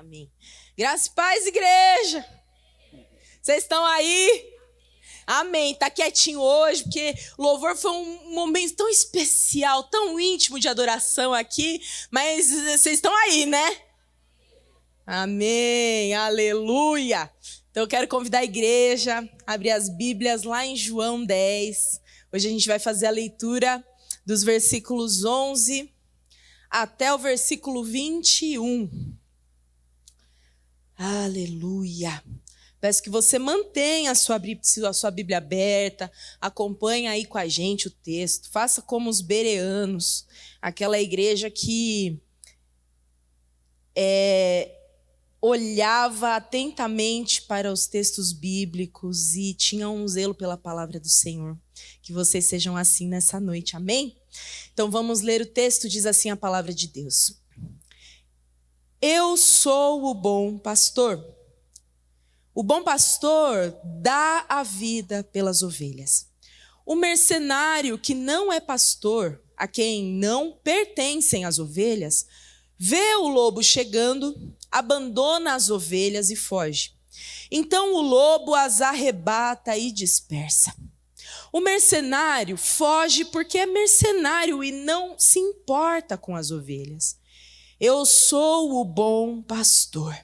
Amém. Graça e paz, igreja. Vocês estão aí? Amém. Tá quietinho hoje, porque o louvor foi um momento tão especial, tão íntimo de adoração aqui, mas vocês estão aí, né? Amém. Aleluia. Então eu quero convidar a igreja a abrir as Bíblias lá em João 10. Hoje a gente vai fazer a leitura dos versículos 11 até o versículo 21. Aleluia. Peço que você mantenha a sua Bíblia aberta, acompanhe aí com a gente o texto, faça como os bereanos, aquela igreja que olhava atentamente para os textos bíblicos e tinha um zelo pela palavra do Senhor. Que vocês sejam assim nessa noite, amém? Então vamos ler o texto, diz assim a palavra de Deus. Eu sou o bom pastor. O bom pastor dá a vida pelas ovelhas. O mercenário que não é pastor, a quem não pertencem as ovelhas, vê o lobo chegando, abandona as ovelhas e foge. Então o lobo as arrebata e dispersa. O mercenário foge porque é mercenário e não se importa com as ovelhas. Eu sou o bom pastor.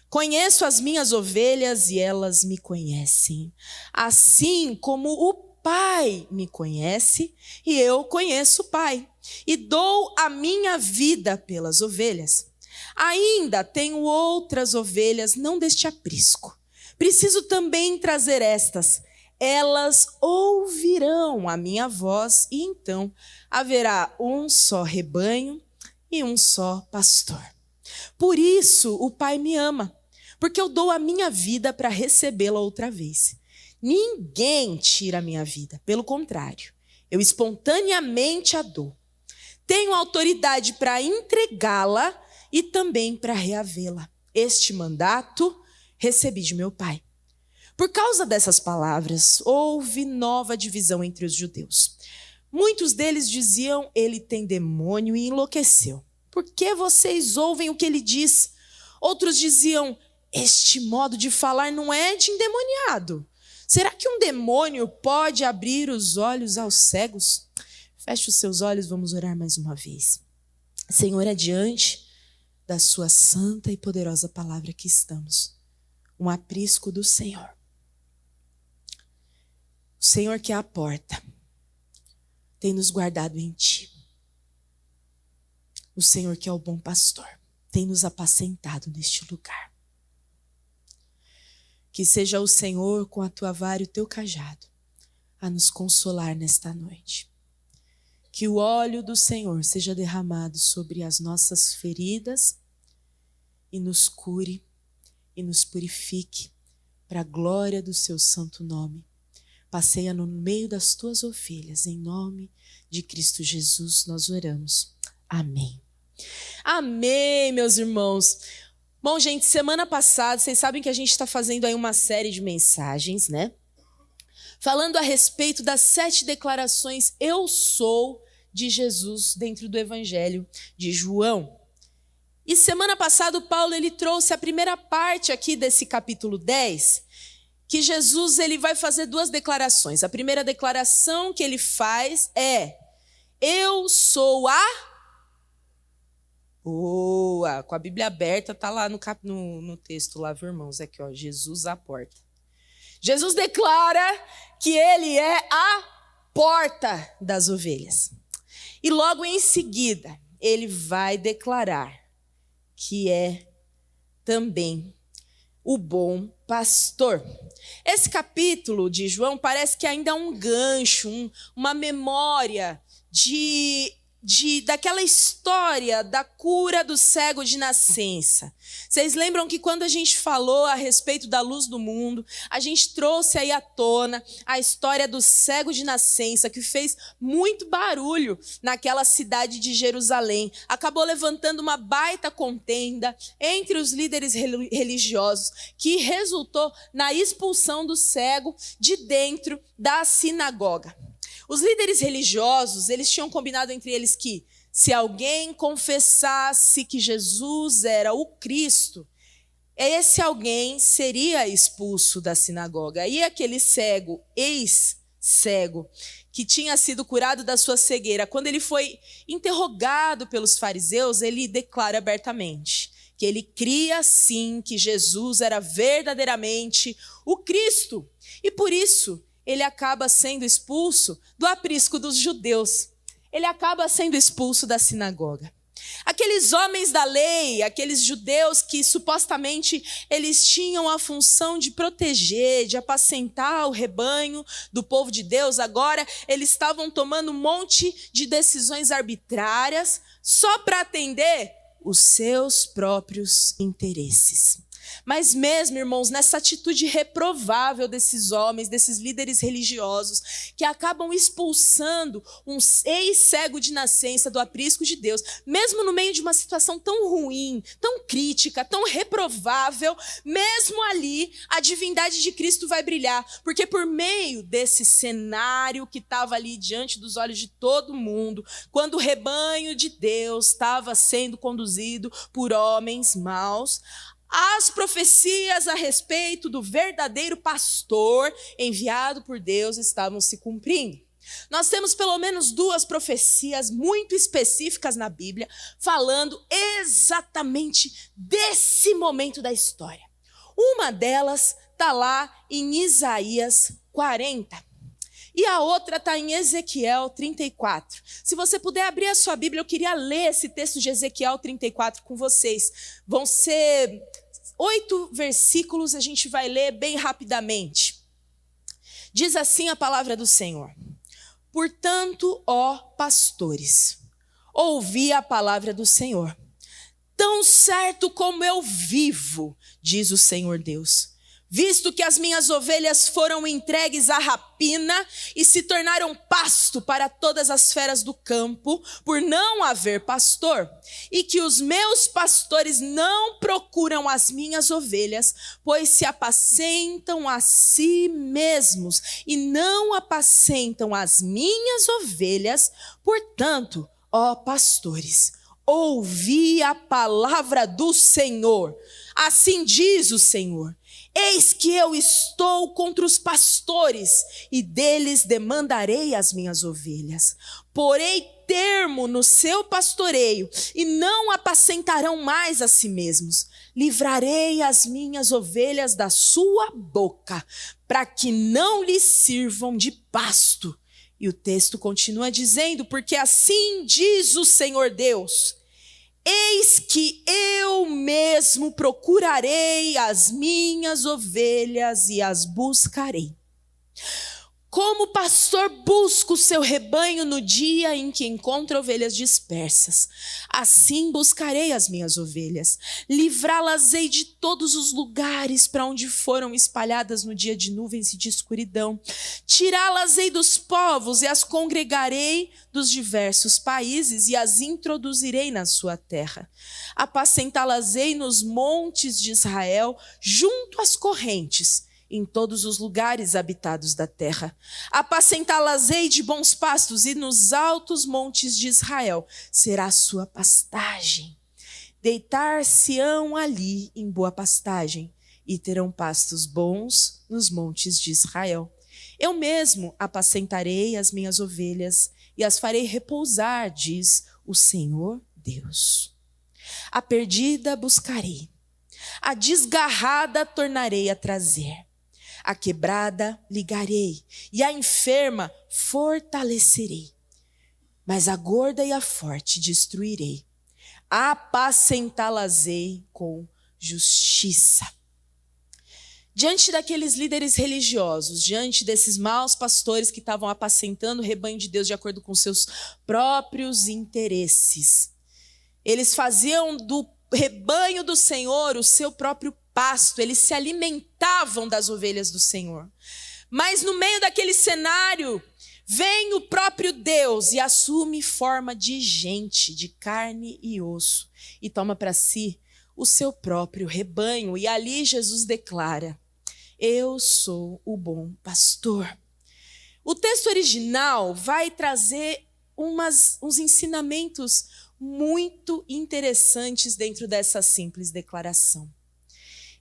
Conheço as minhas ovelhas e elas me conhecem, assim como o Pai me conhece e eu conheço o Pai, e dou a minha vida pelas ovelhas. Ainda tenho outras ovelhas, não deste aprisco. Preciso também trazer estas. Elas ouvirão a minha voz e então haverá um só rebanho e um só pastor. Por isso o Pai me ama, porque eu dou a minha vida para recebê-la outra vez. Ninguém tira a minha vida, pelo contrário, eu espontaneamente a dou. Tenho autoridade para entregá-la e também para reavê-la. Este mandato recebi de meu Pai. Por causa dessas palavras, houve nova divisão entre os judeus. Muitos deles diziam, ele tem demônio e enlouqueceu. Por que vocês ouvem o que ele diz? Outros diziam, este modo de falar não é de endemoniado. Será que um demônio pode abrir os olhos aos cegos? Feche os seus olhos, vamos orar mais uma vez. Senhor, adiante da sua santa e poderosa palavra que estamos, um aprisco do Senhor. O Senhor que é a porta, tem nos guardado em ti. O Senhor que é o bom pastor, tem nos apacentado neste lugar. Que seja o Senhor com a tua vara e o teu cajado a nos consolar nesta noite. Que o óleo do Senhor seja derramado sobre as nossas feridas e nos cure e nos purifique para a glória do seu santo nome. Passeia no meio das tuas ovelhas, em nome de Cristo Jesus nós oramos. Amém. Amém, meus irmãos. Bom, gente, semana passada, vocês sabem que a gente está fazendo aí uma série de mensagens, né? Falando a respeito das 7 declarações eu sou de Jesus dentro do Evangelho de João. E semana passada o Paulo ele trouxe a primeira parte aqui desse capítulo 10, que Jesus ele vai fazer 2 declarações. A primeira declaração que ele faz é, eu sou a... Boa! Com a Bíblia aberta, tá lá no texto lá, viu, irmãos? Aqui, ó, Jesus a porta. Jesus declara que ele é a porta das ovelhas. E logo em seguida, ele vai declarar que é também o bom pastor. Esse capítulo de João parece que ainda é um gancho, uma memória daquela história da cura do cego de nascença. Vocês lembram que quando a gente falou a respeito da luz do mundo, a gente trouxe aí à tona a história do cego de nascença, que fez muito barulho naquela cidade de Jerusalém. Acabou levantando uma baita contenda entre os líderes religiosos, que resultou na expulsão do cego de dentro da sinagoga. Os líderes religiosos, eles tinham combinado entre eles que se alguém confessasse que Jesus era o Cristo, esse alguém seria expulso da sinagoga. E aquele cego, ex-cego, que tinha sido curado da sua cegueira, quando ele foi interrogado pelos fariseus, ele declara abertamente que ele cria sim que Jesus era verdadeiramente o Cristo. E por isso ele acaba sendo expulso do aprisco dos judeus. Ele acaba sendo expulso da sinagoga. Aqueles homens da lei, aqueles judeus que supostamente eles tinham a função de proteger, de apacentar o rebanho do povo de Deus, agora eles estavam tomando um monte de decisões arbitrárias só para atender os seus próprios interesses. Mas mesmo, irmãos, nessa atitude reprovável desses homens, desses líderes religiosos, que acabam expulsando um ex-cego de nascença do aprisco de Deus, mesmo no meio de uma situação tão ruim, tão crítica, tão reprovável, mesmo ali, a divindade de Cristo vai brilhar, porque por meio desse cenário que estava ali diante dos olhos de todo mundo, quando o rebanho de Deus estava sendo conduzido por homens maus, as profecias a respeito do verdadeiro pastor enviado por Deus estavam se cumprindo. Nós temos pelo menos 2 profecias muito específicas na Bíblia, falando exatamente desse momento da história. Uma delas está lá em Isaías 40. E a outra está em Ezequiel 34. Se você puder abrir a sua Bíblia, eu queria ler esse texto de Ezequiel 34 com vocês. Vão ser 8 versículos, a gente vai ler bem rapidamente. Diz assim a palavra do Senhor: Portanto, ó pastores, ouvi a palavra do Senhor. Tão certo como eu vivo, diz o Senhor Deus, visto que as minhas ovelhas foram entregues à rapina e se tornaram pasto para todas as feras do campo, por não haver pastor, e que os meus pastores não procuram as minhas ovelhas, pois se apacentam a si mesmos e não apacentam as minhas ovelhas, portanto, ó pastores, ouvi a palavra do Senhor. Assim diz o Senhor: Eis que eu estou contra os pastores, e deles demandarei as minhas ovelhas. Porei termo no seu pastoreio, e não apacentarão mais a si mesmos. Livrarei as minhas ovelhas da sua boca, para que não lhes sirvam de pasto. E o texto continua dizendo: porque assim diz o Senhor Deus: Eis que eu mesmo procurarei as minhas ovelhas e as buscarei. Como o pastor busca o seu rebanho no dia em que encontra ovelhas dispersas, assim buscarei as minhas ovelhas. Livrá-las-ei de todos os lugares para onde foram espalhadas no dia de nuvens e de escuridão. Tirá-las-ei dos povos e as congregarei dos diversos países e as introduzirei na sua terra. Apacentá-las-ei nos montes de Israel, junto às correntes, em todos os lugares habitados da terra. Apacentá-las-ei de bons pastos, e nos altos montes de Israel será a sua pastagem. Deitar-se-ão ali em boa pastagem, e terão pastos bons nos montes de Israel. Eu mesmo apacentarei as minhas ovelhas, e as farei repousar, diz o Senhor Deus. A perdida buscarei, a desgarrada tornarei a trazer. A quebrada ligarei, e a enferma fortalecerei. Mas a gorda e a forte destruirei. Apacentá-las-ei com justiça. Diante daqueles líderes religiosos, diante desses maus pastores que estavam apacentando o rebanho de Deus de acordo com seus próprios interesses, eles faziam do rebanho do Senhor o seu próprio pasto, eles se alimentavam das ovelhas do Senhor. Mas no meio daquele cenário, vem o próprio Deus e assume forma de gente, de carne e osso, e toma para si o seu próprio rebanho. E ali Jesus declara: Eu sou o bom pastor. O texto original vai trazer uns ensinamentos muito interessantes dentro dessa simples declaração.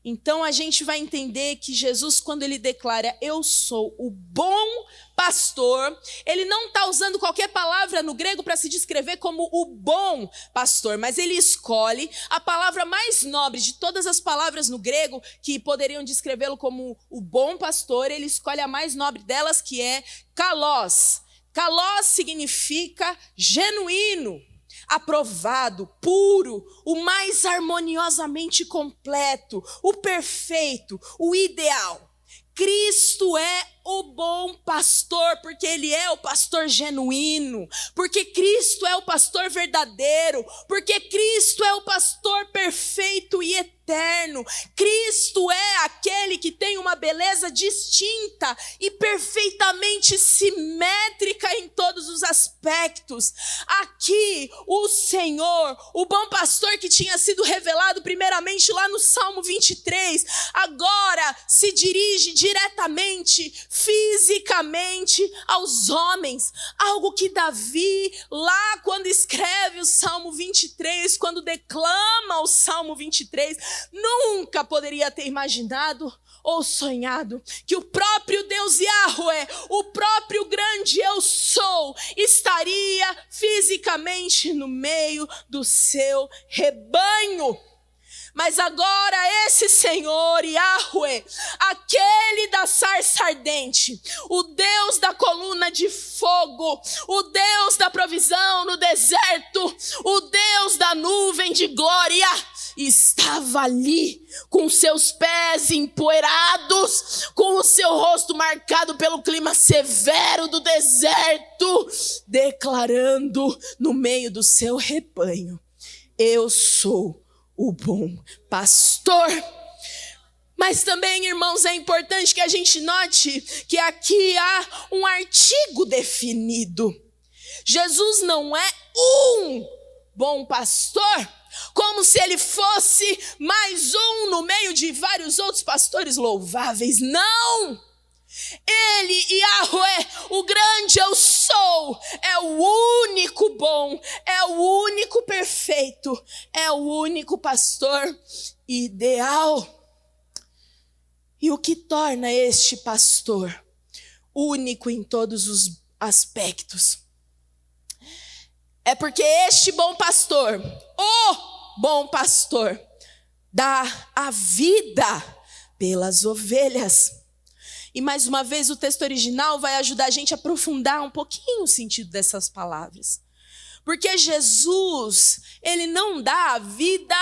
Então a gente vai entender que Jesus, quando ele declara, eu sou o bom pastor, ele não está usando qualquer palavra no grego para se descrever como o bom pastor, mas ele escolhe a palavra mais nobre de todas as palavras no grego que poderiam descrevê-lo como o bom pastor, ele escolhe a mais nobre delas, que é kalos. Kalos significa genuíno, aprovado, puro, o mais harmoniosamente completo, o perfeito, o ideal. Cristo é o bom pastor, porque ele é o pastor genuíno, porque Cristo é o pastor verdadeiro, porque Cristo é o pastor perfeito e eterno. Cristo é aquele que tem uma beleza distinta e perfeitamente simétrica em todos os aspectos. Aqui, o Senhor, o bom pastor que tinha sido revelado primeiramente lá no Salmo 23, agora se dirige diretamente, fisicamente aos homens, algo que Davi, lá quando escreve o Salmo 23, quando declama o Salmo 23, nunca poderia ter imaginado ou sonhado que o próprio Deus Yahweh, o próprio grande eu sou, estaria fisicamente no meio do seu rebanho. Mas agora esse Senhor, Yahweh, aquele da sarça ardente, o Deus da coluna de fogo, o Deus da provisão no deserto, o Deus da nuvem de glória, estava ali com seus pés empoeirados, com o seu rosto marcado pelo clima severo do deserto, declarando no meio do seu rebanho, eu sou o bom pastor. Mas também, irmãos, é importante que a gente note que aqui há um artigo definido. Jesus não é um bom pastor, como se ele fosse mais um no meio de vários outros pastores louváveis. Não! Ele, Yahweh, o grande eu sou, é o único bom, é o único perfeito, é o único pastor ideal. E o que torna este pastor único em todos os aspectos é porque este bom pastor, o bom pastor, dá a vida pelas ovelhas. E mais uma vez o texto original vai ajudar a gente a aprofundar um pouquinho o sentido dessas palavras. Porque Jesus, ele não dá a vida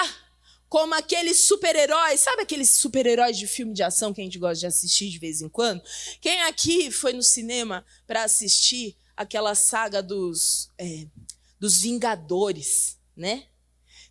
como aqueles super-heróis. Sabe aqueles super-heróis de filme de ação que a gente gosta de assistir de vez em quando? Quem aqui foi no cinema para assistir aquela saga dos Vingadores, né?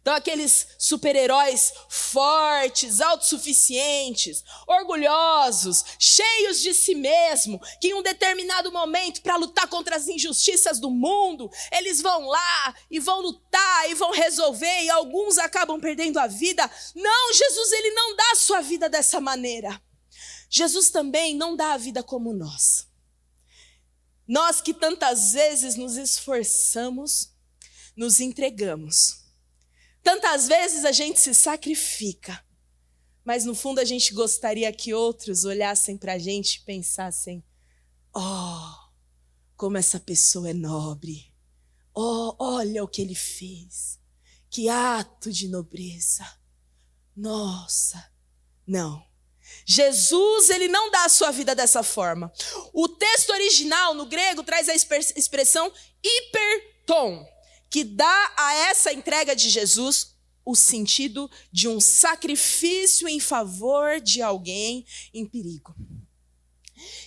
Então aqueles super-heróis fortes, autossuficientes, orgulhosos, cheios de si mesmo, que em um determinado momento, para lutar contra as injustiças do mundo, eles vão lá e vão lutar e vão resolver, e alguns acabam perdendo a vida. Não, Jesus, ele não dá a sua vida dessa maneira. Jesus também não dá a vida como nós. Nós que tantas vezes nos esforçamos, nos entregamos. Tantas vezes a gente se sacrifica, mas no fundo a gente gostaria que outros olhassem para a gente e pensassem: oh, como essa pessoa é nobre, oh, olha o que ele fez, que ato de nobreza. Nossa, não. Jesus, ele não dá a sua vida dessa forma. O texto original no grego traz a expressão hiperton, que dá a essa entrega de Jesus o sentido de um sacrifício em favor de alguém em perigo.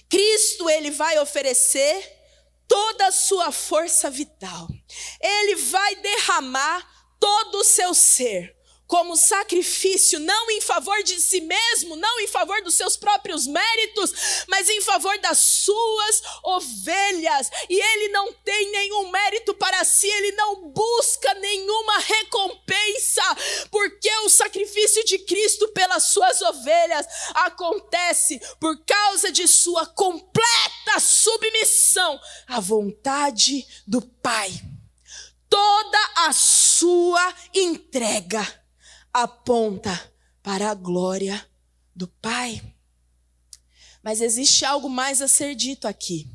Cristo, ele vai oferecer toda a sua força vital. Ele vai derramar todo o seu ser como sacrifício, não em favor de si mesmo, não em favor dos seus próprios méritos, mas em favor das suas ovelhas. E ele não tem nenhum mérito para si, ele não busca nenhuma recompensa, porque o sacrifício de Cristo pela pelas suas ovelhas acontece por causa de sua completa submissão à vontade do Pai. Toda a sua entrega aponta para a glória do Pai. Mas existe algo mais a ser dito aqui.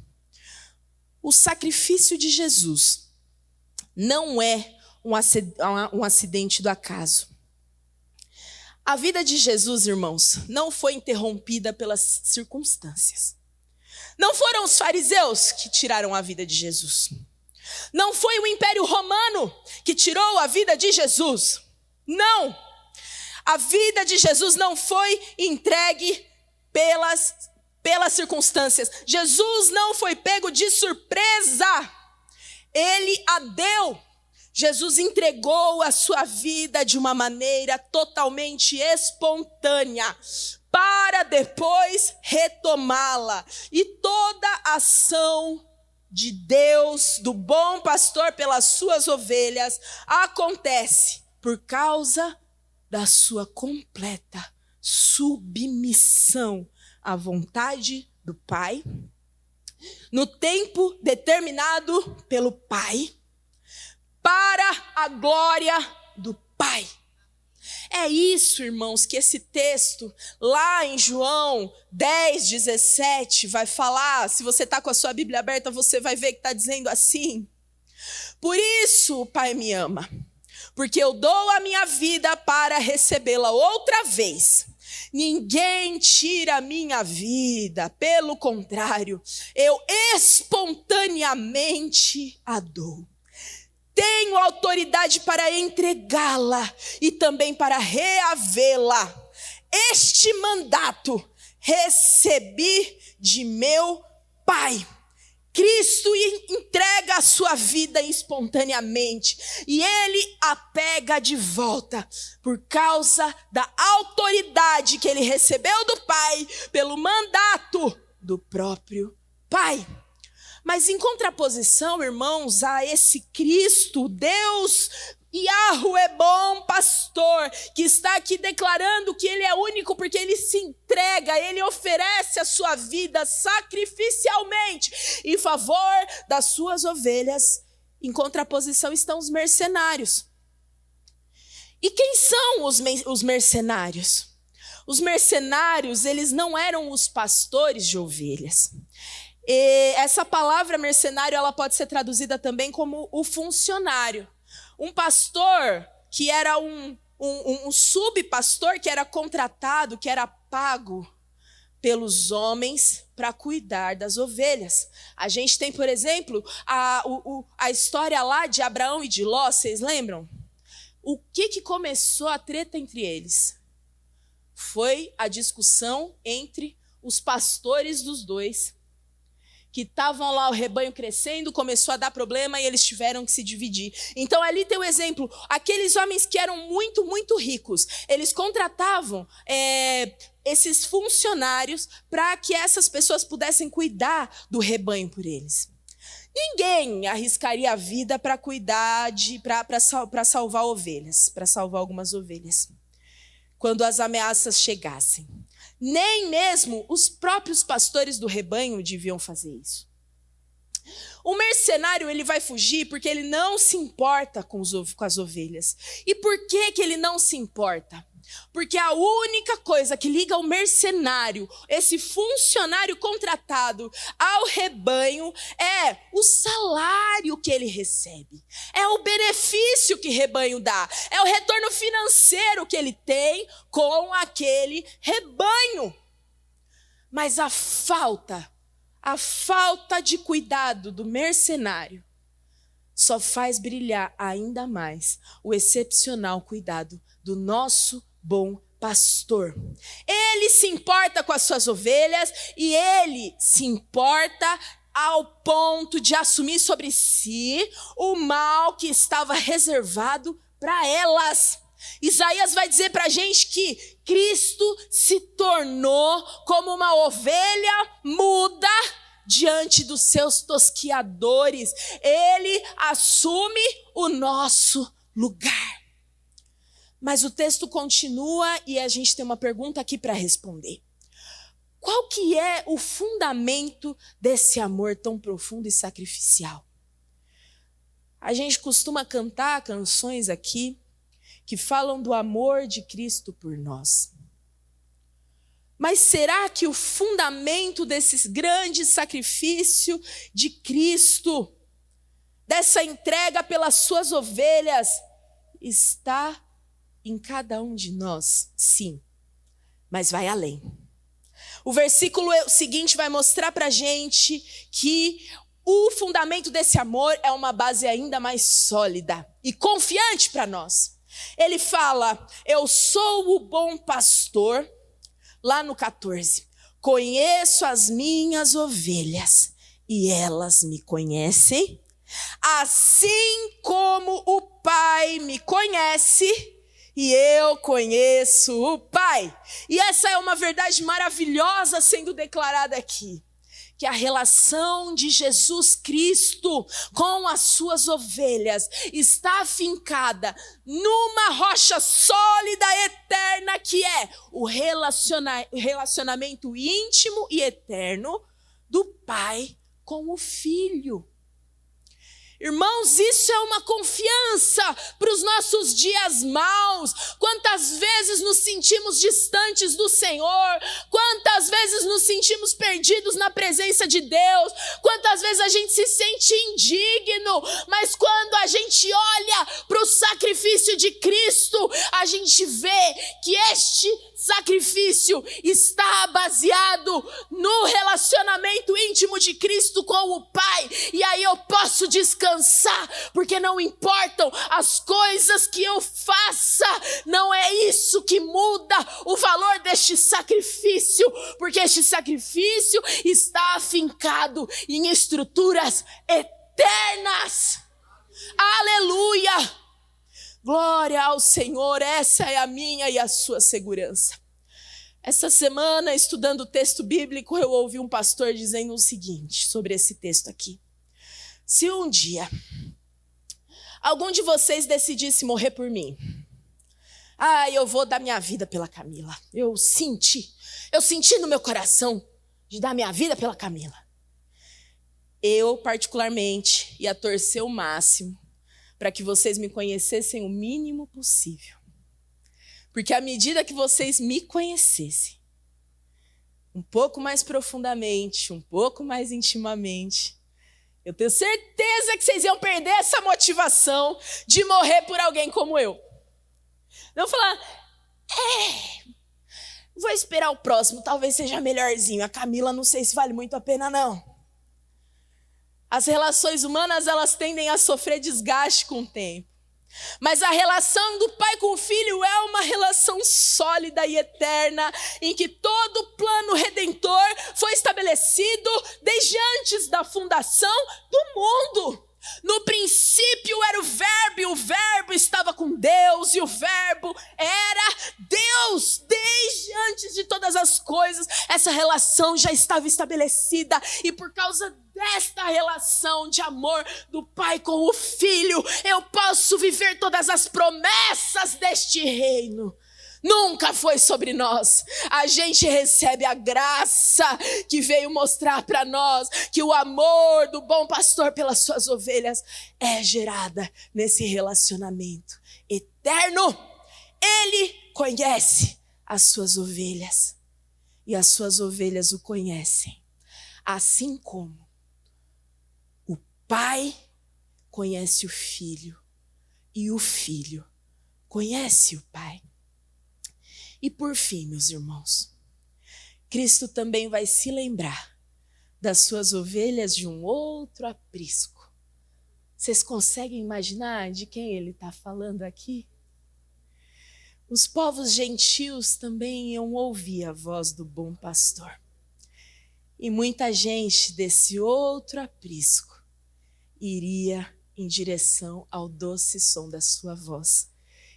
O sacrifício de Jesus não é um acidente do acaso. A vida de Jesus, irmãos, não foi interrompida pelas circunstâncias. Não foram os fariseus que tiraram a vida de Jesus. Não foi o Império Romano que tirou a vida de Jesus. Não. A vida de Jesus não foi entregue pelas circunstâncias. Jesus não foi pego de surpresa. Ele a deu. Jesus entregou a sua vida de uma maneira totalmente espontânea, para depois retomá-la. E toda ação de Deus, do bom pastor pelas suas ovelhas, acontece por causa da sua completa submissão à vontade do Pai, no tempo determinado pelo Pai, para a glória do Pai. É isso, irmãos, que esse texto lá em João 10:17 vai falar. Se você está com a sua Bíblia aberta, você vai ver que está dizendo assim: por isso o Pai me ama, porque eu dou a minha vida para recebê-la outra vez. Ninguém tira a minha vida, pelo contrário, eu espontaneamente a dou. Tenho autoridade para entregá-la e também para reavê-la. Este mandato recebi de meu Pai. Cristo entrega a sua vida espontaneamente e Ele a pega de volta por causa da autoridade que Ele recebeu do Pai pelo mandato do próprio Pai. Mas em contraposição, irmãos, a esse Cristo, Deus, Yahweh, bom pastor, que está aqui declarando que Ele é único porque Ele se entrega, Ele oferece a sua vida sacrificialmente em favor das suas ovelhas. Em contraposição estão os mercenários. E quem são os mercenários? Os mercenários, eles não eram os pastores de ovelhas. E essa palavra mercenário, ela pode ser traduzida também como o funcionário. Um pastor que era um subpastor que era contratado, que era pago pelos homens para cuidar das ovelhas. A gente tem, por exemplo, a história lá de Abraão e de Ló, vocês lembram? O que começou a treta entre eles? Foi a discussão entre os pastores dos dois, que estavam lá, o rebanho crescendo, começou a dar problema e eles tiveram que se dividir. Então ali tem o exemplo, aqueles homens que eram muito, muito ricos, eles contratavam esses funcionários para que essas pessoas pudessem cuidar do rebanho por eles. Ninguém arriscaria a vida para cuidar, para salvar ovelhas, para salvar algumas ovelhas, quando as ameaças chegassem. Nem mesmo os próprios pastores do rebanho deviam fazer isso. O mercenário, ele vai fugir porque ele não se importa com as ovelhas. E por que ele não se importa? Porque a única coisa que liga o mercenário, esse funcionário contratado, ao rebanho é o salário que ele recebe. É o benefício que o rebanho dá. É o retorno financeiro que ele tem com aquele rebanho. Mas a falta de cuidado do mercenário só faz brilhar ainda mais o excepcional cuidado do nosso bom pastor. Ele se importa com as suas ovelhas e ele se importa ao ponto de assumir sobre si o mal que estava reservado para elas. Isaías vai dizer para a gente que Cristo se tornou como uma ovelha muda diante dos seus tosquiadores. Ele assume o nosso lugar. Mas o texto continua e a gente tem uma pergunta aqui para responder. Qual que é o fundamento desse amor tão profundo e sacrificial? A gente costuma cantar canções aqui que falam do amor de Cristo por nós. Mas será que o fundamento desse grande sacrifício de Cristo, dessa entrega pelas suas ovelhas, está em cada um de nós? Sim, mas vai além. O versículo seguinte vai mostrar para a gente que o fundamento desse amor é uma base ainda mais sólida e confiante para nós. Ele fala, eu sou o bom pastor, lá no 14. Conheço as minhas ovelhas e elas me conhecem, assim como o Pai me conhece e eu conheço o Pai. E essa é uma verdade maravilhosa sendo declarada aqui. Que a relação de Jesus Cristo com as suas ovelhas está afincada numa rocha sólida, eterna, que é o relacionamento íntimo e eterno do Pai com o Filho. Irmãos, isso é uma confiança para os nossos dias maus. Quantas vezes nos sentimos distantes do Senhor, quantas vezes nos sentimos perdidos na presença de Deus, quantas vezes a gente se sente indigno, mas quando a gente olha para o sacrifício de Cristo, a gente vê que este sacrifício está baseado no relacionamento íntimo de Cristo com o Pai, e aí eu posso descansar, porque não importam as coisas que eu faça, não é isso que muda o valor deste sacrifício, porque este sacrifício está afincado em estruturas eternas. Aleluia! Glória ao Senhor, essa é a minha e a sua segurança. Essa semana, estudando o texto bíblico, eu ouvi um pastor dizendo o seguinte sobre esse texto aqui. Se um dia algum de vocês decidisse morrer por mim, eu vou dar minha vida pela Camila. Eu senti no meu coração de dar minha vida pela Camila. Eu, particularmente, ia torcer o máximo para que vocês me conhecessem o mínimo possível. Porque à medida que vocês me conhecessem, um pouco mais profundamente, um pouco mais intimamente, eu tenho certeza que vocês iam perder essa motivação de morrer por alguém como eu. Não falar, vou esperar o próximo, talvez seja melhorzinho. A Camila não sei se vale muito a pena não. As relações humanas, elas tendem a sofrer desgaste com o tempo. Mas a relação do pai com o filho é uma relação sólida e eterna, em que todo o plano redentor foi estabelecido desde antes da fundação do mundo. No princípio era o Verbo, e o Verbo estava com Deus, e o Verbo era Deus. Desde antes de todas as coisas, essa relação já estava estabelecida, e por causa desta relação de amor do Pai com o Filho, eu posso viver todas as promessas deste reino. Nunca foi sobre nós. A gente recebe a graça que veio mostrar para nós que o amor do bom pastor pelas suas ovelhas é gerada nesse relacionamento eterno. Ele conhece as suas ovelhas e as suas ovelhas o conhecem. Assim como o Pai conhece o Filho e o Filho conhece o Pai. E por fim, meus irmãos, Cristo também vai se lembrar das suas ovelhas de um outro aprisco. Vocês conseguem imaginar de quem ele está falando aqui? Os povos gentios também iam ouvir a voz do bom pastor. E muita gente desse outro aprisco iria em direção ao doce som da sua voz.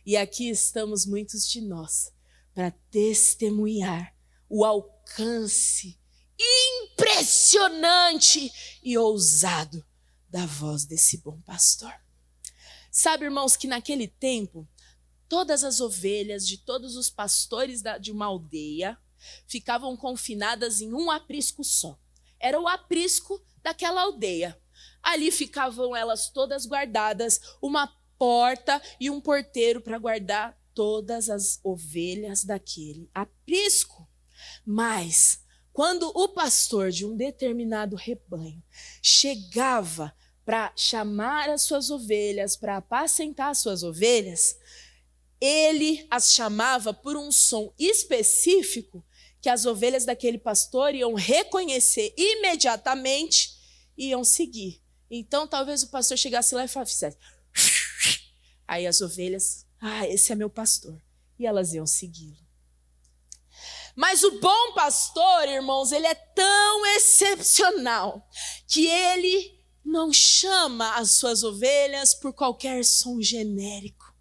E aqui estamos muitos de nós, para testemunhar o alcance impressionante e ousado da voz desse bom pastor. Sabe, irmãos, que naquele tempo, todas as ovelhas de todos os pastores de uma aldeia ficavam confinadas em um aprisco só. Era o aprisco daquela aldeia. Ali ficavam elas todas guardadas, uma porta e um porteiro para guardar todas as ovelhas daquele aprisco. Mas, quando o pastor de um determinado rebanho chegava para chamar as suas ovelhas, para apacentar as suas ovelhas, ele as chamava por um som específico que as ovelhas daquele pastor iam reconhecer imediatamente e iam seguir. Então, talvez o pastor chegasse lá e fizesse... Aí as ovelhas, esse é meu pastor. E elas iam segui-lo. Mas o bom pastor, irmãos, ele é tão excepcional que ele não chama as suas ovelhas por qualquer som genérico.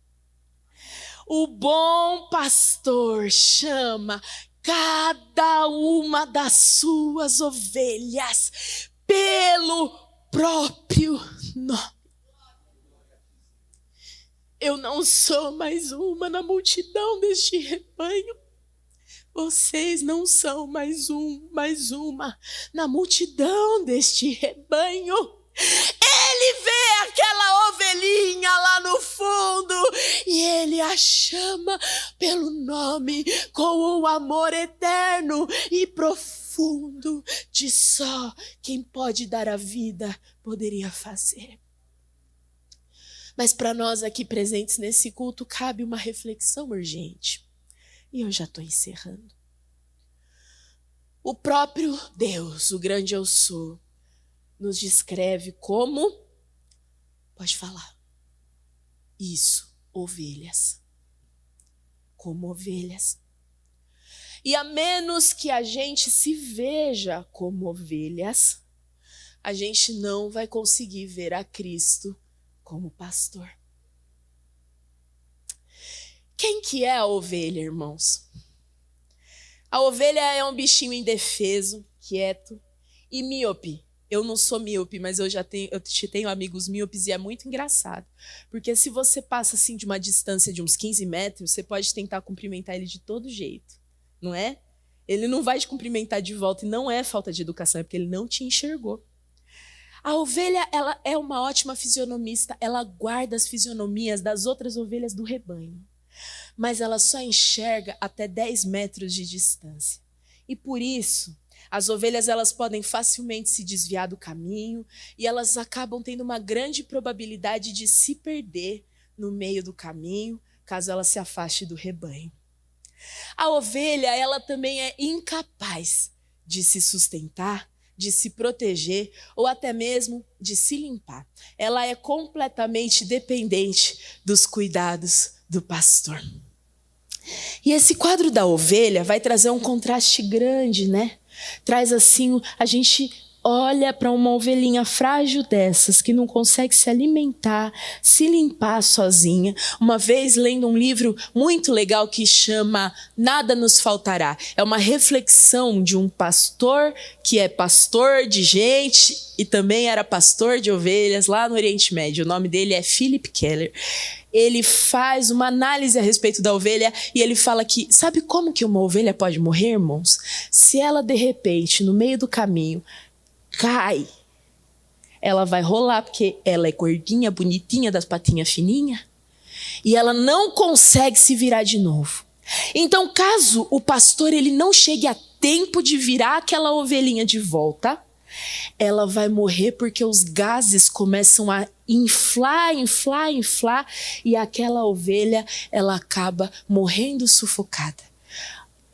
O bom pastor chama cada uma das suas ovelhas pelo próprio nome. Eu não sou mais uma na multidão deste rebanho. Vocês não são mais uma na multidão deste rebanho. Ele vê aquela ovelhinha lá no fundo e ele a chama pelo nome com um amor eterno e profundo de só quem pode dar a vida poderia fazer. Mas para nós aqui presentes nesse culto cabe uma reflexão urgente. E eu já estou encerrando. O próprio Deus, o grande eu sou, nos descreve como, pode falar, isso, ovelhas. Como ovelhas. E a menos que a gente se veja como ovelhas, a gente não vai conseguir ver a Cristo como pastor. Quem que é a ovelha, irmãos? A ovelha é um bichinho indefeso, quieto e míope. Eu não sou míope, mas eu tenho amigos míopes e é muito engraçado. Porque se você passa assim de uma distância de uns 15 metros, você pode tentar cumprimentar ele de todo jeito, não é? Ele não vai te cumprimentar de volta e não é falta de educação, é porque ele não te enxergou. A ovelha, ela é uma ótima fisionomista, ela guarda as fisionomias das outras ovelhas do rebanho. Mas ela só enxerga até 10 metros de distância. E por isso, as ovelhas elas podem facilmente se desviar do caminho e elas acabam tendo uma grande probabilidade de se perder no meio do caminho, caso ela se afaste do rebanho. A ovelha, ela também é incapaz de se sustentar, de se proteger ou até mesmo de se limpar. Ela é completamente dependente dos cuidados do pastor. E esse quadro da ovelha vai trazer um contraste grande, né? Traz assim, a gente olha para uma ovelhinha frágil dessas, que não consegue se alimentar, se limpar sozinha. Uma vez lendo um livro muito legal que chama Nada Nos Faltará. É uma reflexão de um pastor que é pastor de gente e também era pastor de ovelhas lá no Oriente Médio. O nome dele é Philip Keller. Ele faz uma análise a respeito da ovelha e ele fala que, sabe como que uma ovelha pode morrer, irmãos? Se ela, de repente, no meio do caminho, cai, ela vai rolar, porque ela é gordinha, bonitinha, das patinhas fininhas, e ela não consegue se virar de novo. Então, caso o pastor ele não chegue a tempo de virar aquela ovelhinha de volta, ela vai morrer porque os gases começam a inflar, e aquela ovelha ela acaba morrendo sufocada.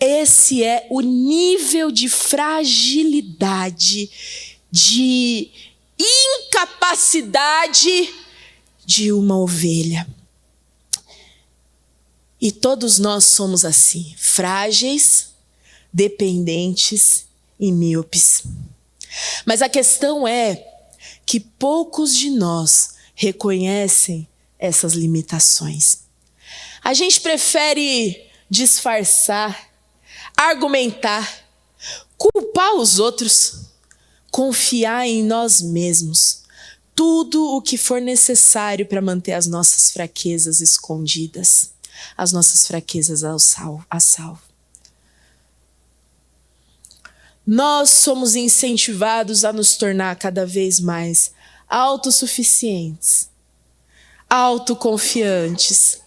Esse é o nível de fragilidade, de incapacidade de uma ovelha. E todos nós somos assim, frágeis, dependentes e míopes. Mas a questão é que poucos de nós reconhecem essas limitações. A gente prefere disfarçar, argumentar, culpar os outros, confiar em nós mesmos, tudo o que for necessário para manter as nossas fraquezas escondidas. as nossas fraquezas a salvo. Nós somos incentivados a nos tornar cada vez mais autossuficientes, autoconfiantes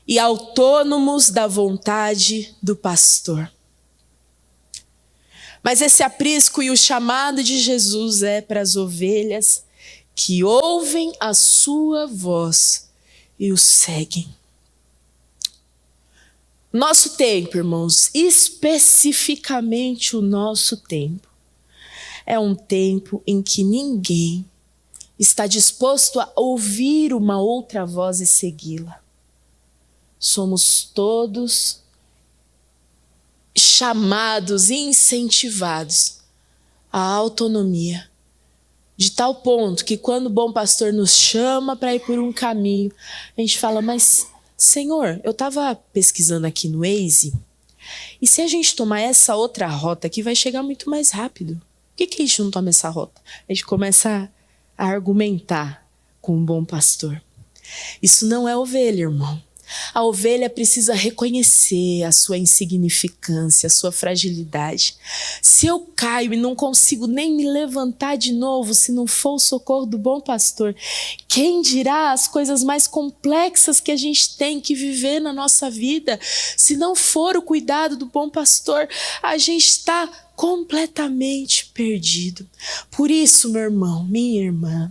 e autônomos da vontade do pastor. Mas esse aprisco e o chamado de Jesus é para as ovelhas que ouvem a sua voz e o seguem. Nosso tempo, irmãos, especificamente o nosso tempo, é um tempo em que ninguém está disposto a ouvir uma outra voz e segui-la. Somos todos chamados e incentivados à autonomia, de tal ponto que quando o bom pastor nos chama para ir por um caminho, a gente fala, mas Senhor, eu estava pesquisando aqui no Waze, e se a gente tomar essa outra rota aqui, vai chegar muito mais rápido. Por que a gente não toma essa rota? A gente começa a argumentar com um bom pastor. Isso não é ovelha, irmão. A ovelha precisa reconhecer a sua insignificância, a sua fragilidade. Se eu caio e não consigo nem me levantar de novo, se não for o socorro do bom pastor, quem dirá as coisas mais complexas que a gente tem que viver na nossa vida? Se não for o cuidado do bom pastor, a gente está completamente perdido. Por isso, meu irmão, minha irmã,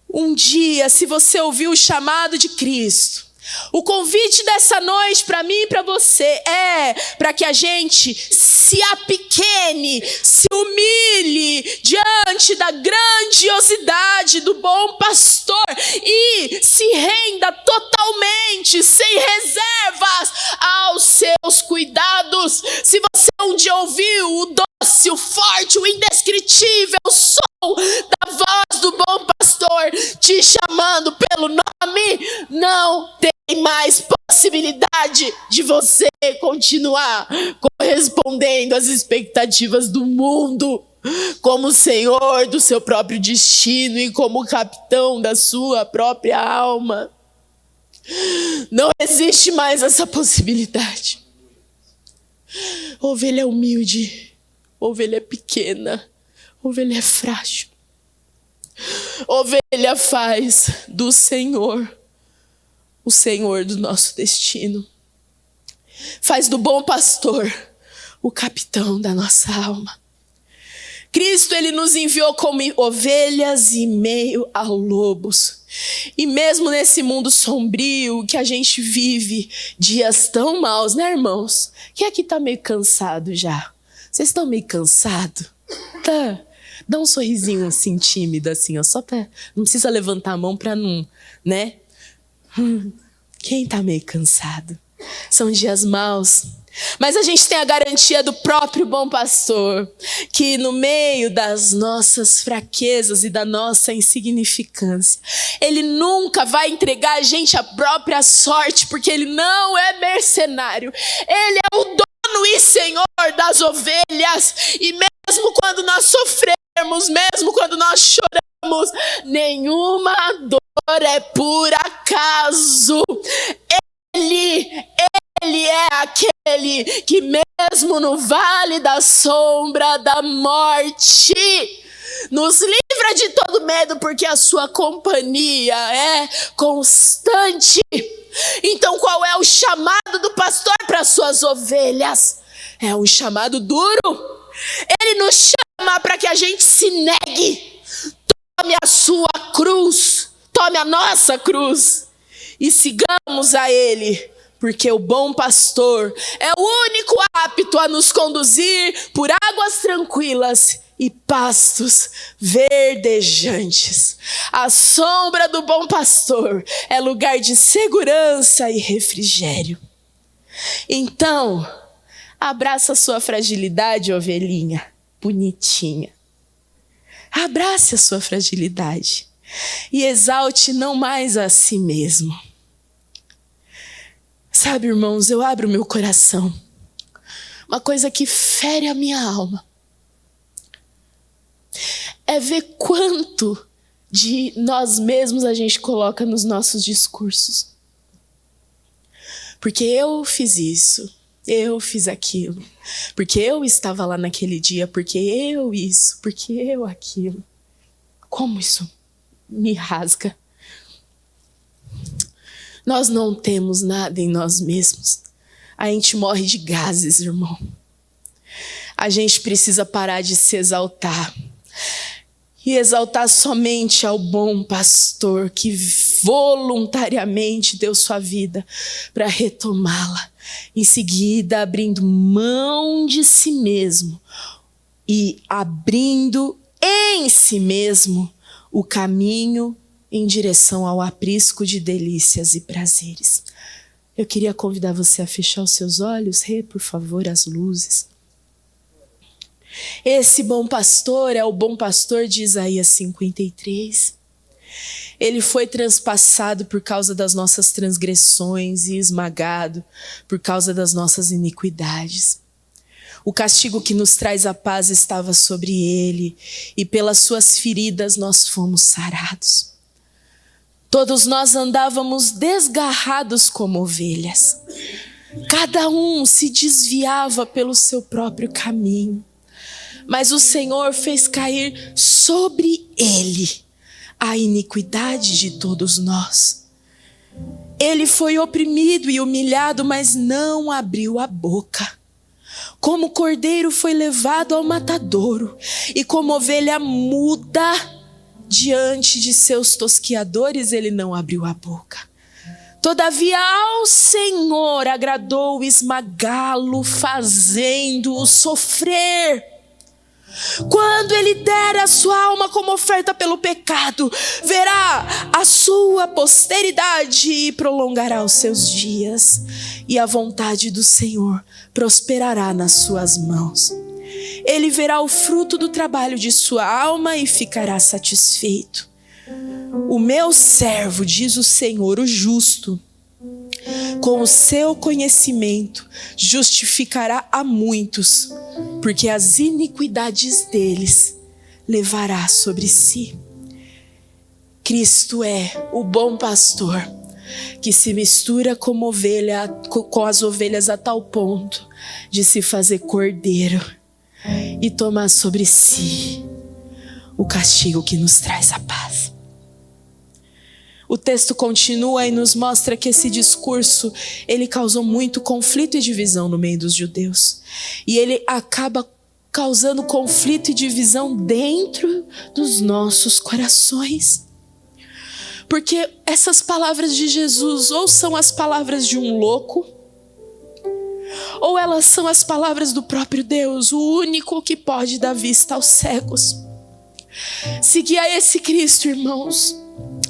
um dia, se você ouviu o chamado de Cristo, o convite dessa noite para mim e para você é para que a gente se apequene, se humilhe diante da grandiosidade do bom pastor e se renda totalmente, sem reservas, aos seus cuidados. Se você um dia ouviu o doce, o forte, o indescritível som da voz do bom pastor te chamando pelo nome, não tem mais possibilidade de você continuar correspondendo às expectativas do mundo, como senhor do seu próprio destino e como capitão da sua própria alma. Não existe mais essa possibilidade. Ovelha é humilde, ovelha é pequena, ovelha é frágil. Ovelha faz do Senhor o Senhor do nosso destino. Faz do bom pastor o capitão da nossa alma. Cristo, ele nos enviou como ovelhas em meio a lobos. E mesmo nesse mundo sombrio que a gente vive, dias tão maus, né, irmãos? Quem aqui tá meio cansado já? Vocês estão meio cansados? Tá. Dá um sorrisinho assim, tímido, assim, ó, só pra... Não precisa levantar a mão pra não, né? Quem tá meio cansado? São dias maus. Mas a gente tem a garantia do próprio bom pastor, que no meio das nossas fraquezas e da nossa insignificância, ele nunca vai entregar a gente a própria sorte, porque ele não é mercenário. Ele é o dono e senhor das ovelhas. E mesmo quando nós sofremos, mesmo quando nós choramos, nenhuma dor é por acaso. Ele é aquele que mesmo no vale da sombra da morte nos livra de todo medo, porque a sua companhia é constante. Então qual é o chamado do pastor para as suas ovelhas? É um chamado duro. Ele nos chama para que a gente se negue. Tome a sua cruz, tome a nossa cruz e sigamos a ele. Porque o bom pastor é o único apto a nos conduzir por águas tranquilas e pastos verdejantes. A sombra do bom pastor é lugar de segurança e refrigério. Então, abraça a sua fragilidade, ovelhinha, bonitinha. Abrace a sua fragilidade e exalte não mais a si mesmo. Sabe, irmãos, eu abro meu coração. Uma coisa que fere a minha alma é ver quanto de nós mesmos a gente coloca nos nossos discursos. porque eu fiz isso, eu fiz aquilo, porque eu estava lá naquele dia, porque eu isso, porque eu aquilo. Como isso me rasga? Nós não temos nada em nós mesmos. A gente morre de gases, irmão. A gente precisa parar de se exaltar e exaltar somente ao bom pastor que voluntariamente deu sua vida para retomá-la. Em seguida, abrindo mão de si mesmo e abrindo em si mesmo o caminho em direção ao aprisco de delícias e prazeres. Eu queria convidar você a fechar os seus olhos, por favor, as luzes. Esse bom pastor é o bom pastor de Isaías 53. Ele foi transpassado por causa das nossas transgressões e esmagado por causa das nossas iniquidades. O castigo que nos traz a paz estava sobre ele, e pelas suas feridas nós fomos sarados. Todos nós andávamos desgarrados como ovelhas. Cada um se desviava pelo seu próprio caminho. Mas o Senhor fez cair sobre ele a iniquidade de todos nós. Ele foi oprimido e humilhado, mas não abriu a boca. Como cordeiro foi levado ao matadouro, e como ovelha muda diante de seus tosquiadores, ele não abriu a boca. Todavia ao Senhor agradou esmagá-lo, fazendo-o sofrer. Quando ele der a sua alma como oferta pelo pecado, verá a sua posteridade e prolongará os seus dias, e a vontade do Senhor prosperará nas suas mãos. Ele verá o fruto do trabalho de sua alma e ficará satisfeito. O meu servo, diz o Senhor, o justo, com o seu conhecimento justificará a muitos, porque as iniquidades deles levará sobre si. Cristo é o bom pastor que se mistura como ovelha, com as ovelhas a tal ponto de se fazer cordeiro e tomar sobre si o castigo que nos traz a paz. O texto continua e nos mostra que esse discurso, ele causou muito conflito e divisão no meio dos judeus. E ele acaba causando conflito e divisão dentro dos nossos corações. Porque essas palavras de Jesus ou são as palavras de um louco, ou elas são as palavras do próprio Deus, o único que pode dar vista aos cegos. Seguir a esse Cristo, irmãos,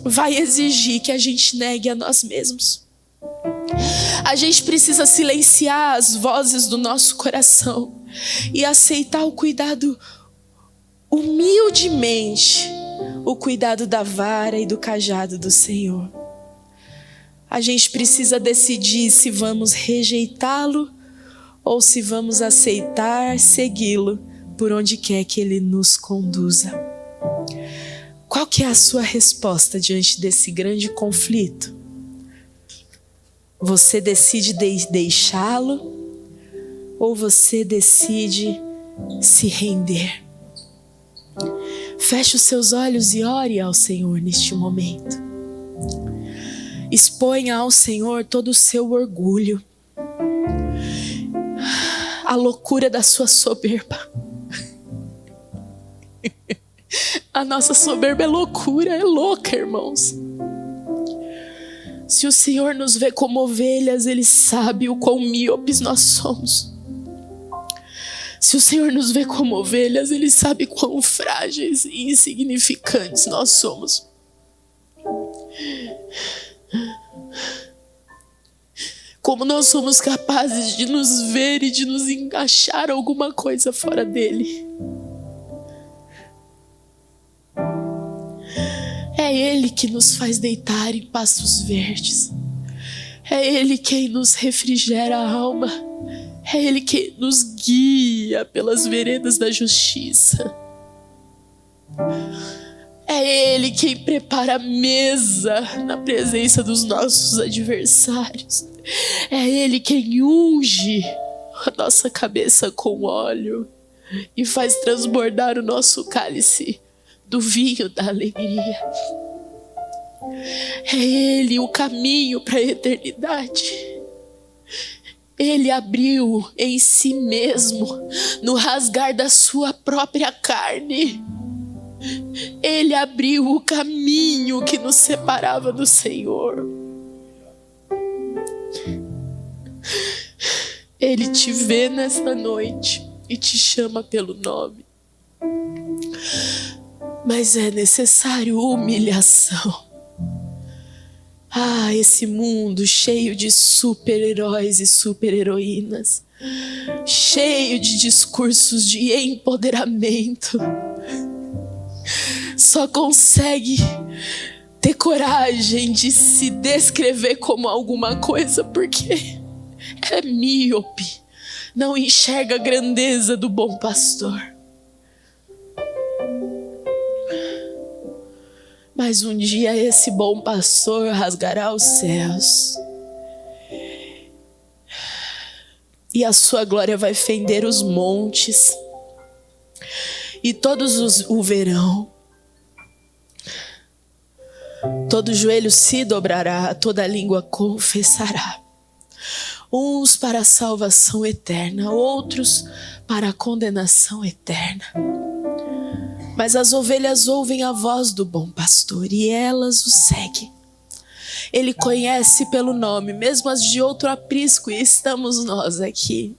vai exigir que a gente negue a nós mesmos. A gente precisa silenciar as vozes do nosso coração e aceitar o cuidado humildemente, o cuidado da vara e do cajado do Senhor. A gente precisa decidir se vamos rejeitá-lo ou se vamos aceitar segui-lo por onde quer que ele nos conduza. Qual que é a sua resposta diante desse grande conflito? Você decide deixá-lo ou você decide se render? Feche os seus olhos e ore ao Senhor neste momento. Exponha ao Senhor todo o seu orgulho, a loucura da sua soberba. A nossa soberba é loucura, é louca, irmãos. Se o Senhor nos vê como ovelhas, Ele sabe o quão míopes nós somos. Se o Senhor nos vê como ovelhas, Ele sabe quão frágeis e insignificantes nós somos. Como nós somos capazes de nos ver e de nos encaixar alguma coisa fora dele. É Ele que nos faz deitar em pastos verdes. É Ele quem nos refrigera a alma. É Ele quem nos guia pelas veredas da justiça. É Ele quem prepara a mesa na presença dos nossos adversários. É Ele quem unge a nossa cabeça com óleo e faz transbordar o nosso cálice do vinho da alegria. É Ele o caminho para a eternidade. Ele abriu em si mesmo, no rasgar da sua própria carne. Ele abriu o caminho que nos separava do Senhor. Ele te vê nesta noite e te chama pelo nome. Mas é necessário humilhação. Ah, esse mundo cheio de super-heróis e super-heroínas, cheio de discursos de empoderamento, só consegue ter coragem de se descrever como alguma coisa porque é míope, não enxerga a grandeza do bom pastor. Mas um dia esse bom pastor rasgará os céus e a sua glória vai fender os montes e todos o verão. Todo joelho se dobrará, toda língua confessará. Uns para a salvação eterna, outros para a condenação eterna. Mas as ovelhas ouvem a voz do bom pastor e elas o seguem. Ele conhece pelo nome, mesmo as de outro aprisco, e estamos nós aqui.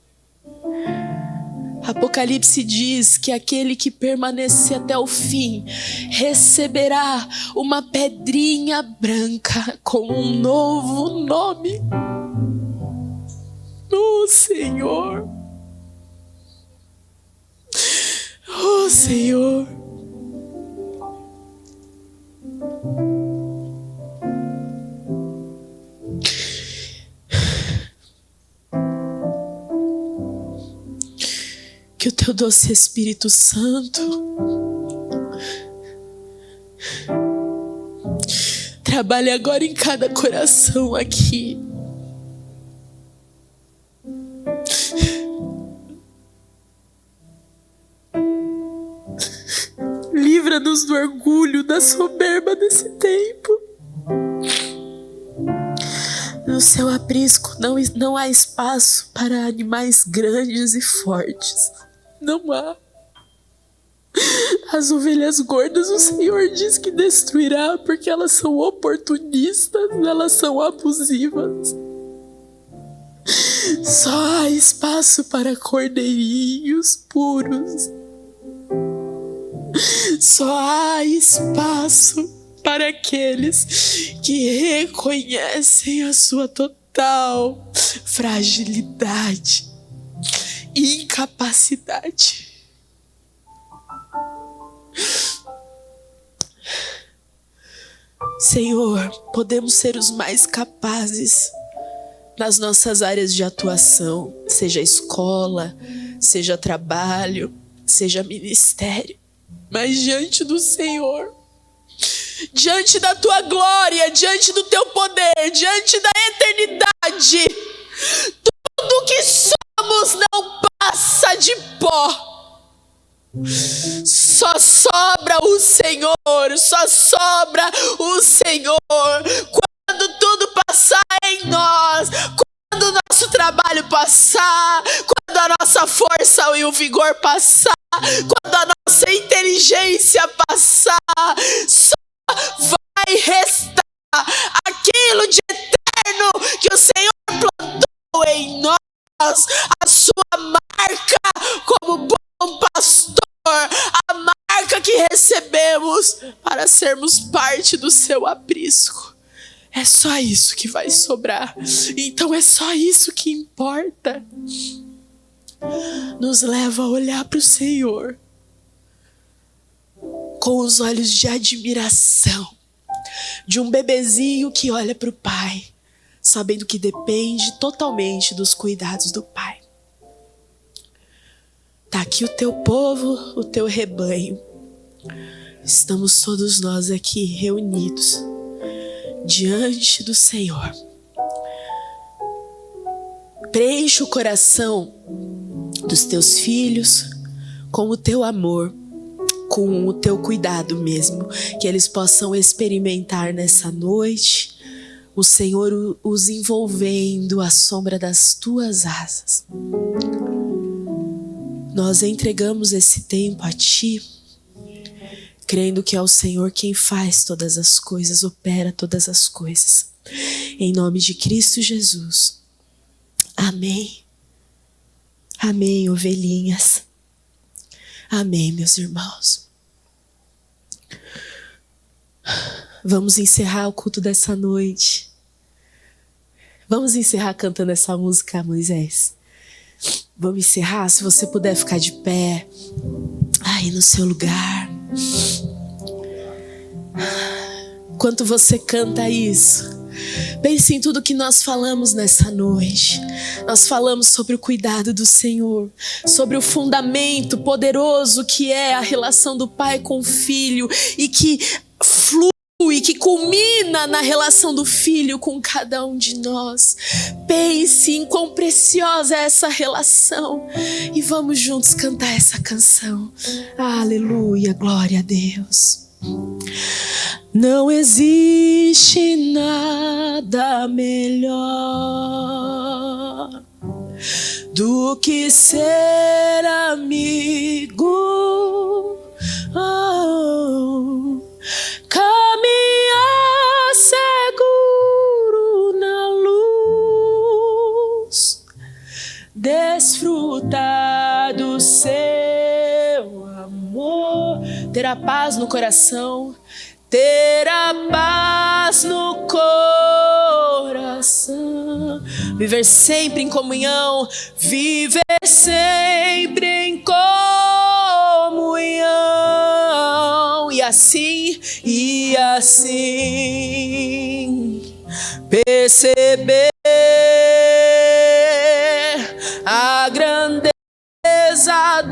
Apocalipse diz que aquele que permanecer até o fim receberá uma pedrinha branca com um novo nome. Oh, Senhor! Oh, Senhor! Que o teu doce Espírito Santo trabalhe agora em cada coração aqui. Livra-nos do orgulho, da soberba desse tempo. No seu aprisco não há espaço para animais grandes e fortes. Não há. As ovelhas gordas o Senhor diz que destruirá porque elas são oportunistas, elas são abusivas. Só há espaço para cordeirinhos puros. Só há espaço para aqueles que reconhecem a sua total fragilidade e incapacidade. Senhor, podemos ser os mais capazes nas nossas áreas de atuação, seja escola, seja trabalho, seja ministério, mas diante do Senhor, diante da tua glória, diante do teu poder, diante da eternidade, tudo que somos não passa de pó. Só sobra o Senhor, só sobra o Senhor. Quando tudo passar em nós, quando o nosso trabalho passar, quando a nossa força e o vigor passar, quando a nossa inteligência passar, só vai restar aquilo de eterno que o Senhor plantou em nós, a sua marca como bom pastor, a marca que recebemos para sermos parte do seu aprisco. É só isso que vai sobrar. Então é só isso que importa. Nos leva a olhar para o Senhor com os olhos de admiração de um bebezinho que olha para o pai, sabendo que depende totalmente dos cuidados do pai. Está aqui o teu povo, o teu rebanho. Estamos todos nós aqui reunidos diante do Senhor. Preenche o coração dos teus filhos com o teu amor, com o teu cuidado mesmo, que eles possam experimentar nessa noite o Senhor os envolvendo à sombra das tuas asas. Nós entregamos esse tempo a Ti, crendo que é o Senhor quem faz todas as coisas, opera todas as coisas. Em nome de Cristo Jesus. Amém. Amém, ovelhinhas. Amém, meus irmãos. Vamos encerrar o culto dessa noite. Vamos encerrar cantando essa música, Moisés. Vamos encerrar, se você puder ficar de pé, aí no seu lugar. Enquanto você canta isso, pense em tudo que nós falamos nessa noite. Nós falamos sobre o cuidado do Senhor, sobre o fundamento poderoso que é a relação do pai com o filho e que flui e que culmina na relação do filho com cada um de nós. Pense em quão preciosa é essa relação e vamos juntos cantar essa canção. Aleluia, glória a Deus. Não existe nada melhor do que ser amigo. Caminhar seguro na luz, desfrutar do seu amor, ter a paz no coração, ter a paz no coração, viver sempre em comunhão, viver sempre em comunhão, e assim perceber a grandeza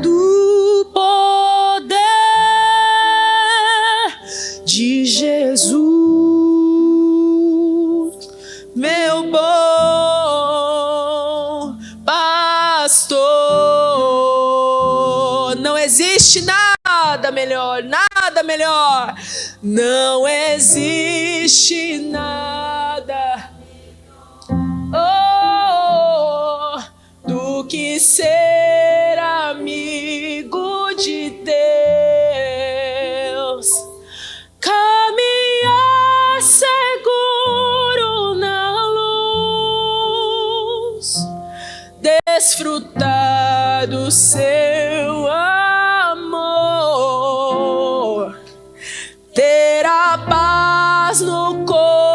do poder de Jesus, meu bom pastor. Não existe nada melhor, nada melhor. Não existe nada do que ser amigo de Deus. Caminhar seguro na luz, desfrutar do seu amor, ter a paz no coração,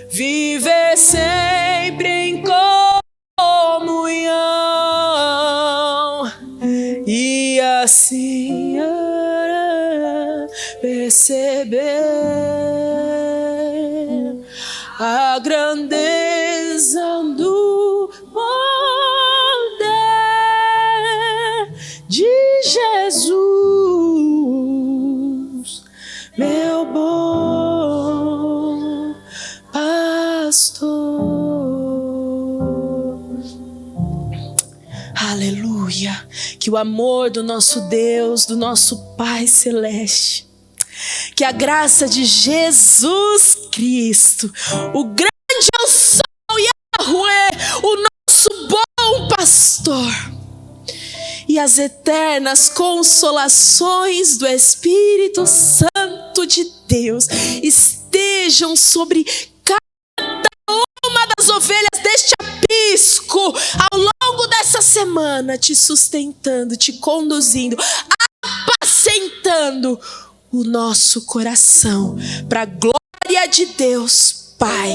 viver sempre em comunhão, e assim perceber a grandeza do poder de Jesus, meu bom pastor. Aleluia. Que o amor do nosso Deus, do nosso Pai Celeste, que a graça de Jesus Cristo, o grande eu sou, Yahweh, o nosso bom pastor, e as eternas consolações do Espírito Santo de Deus estejam sobre cada uma das ovelhas deste aprisco ao longo dessa semana, te sustentando, te conduzindo, apacentando o nosso coração para a glória de Deus Pai.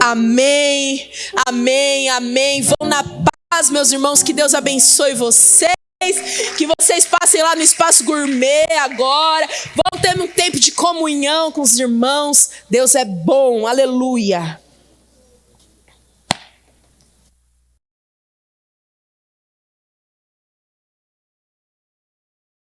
Amém, amém, amém. Vão na paz, meus irmãos, que Deus abençoe vocês, que vocês passem lá no Espaço Gourmet agora, vão ter um tempo de comunhão com os irmãos. Deus é bom, aleluia.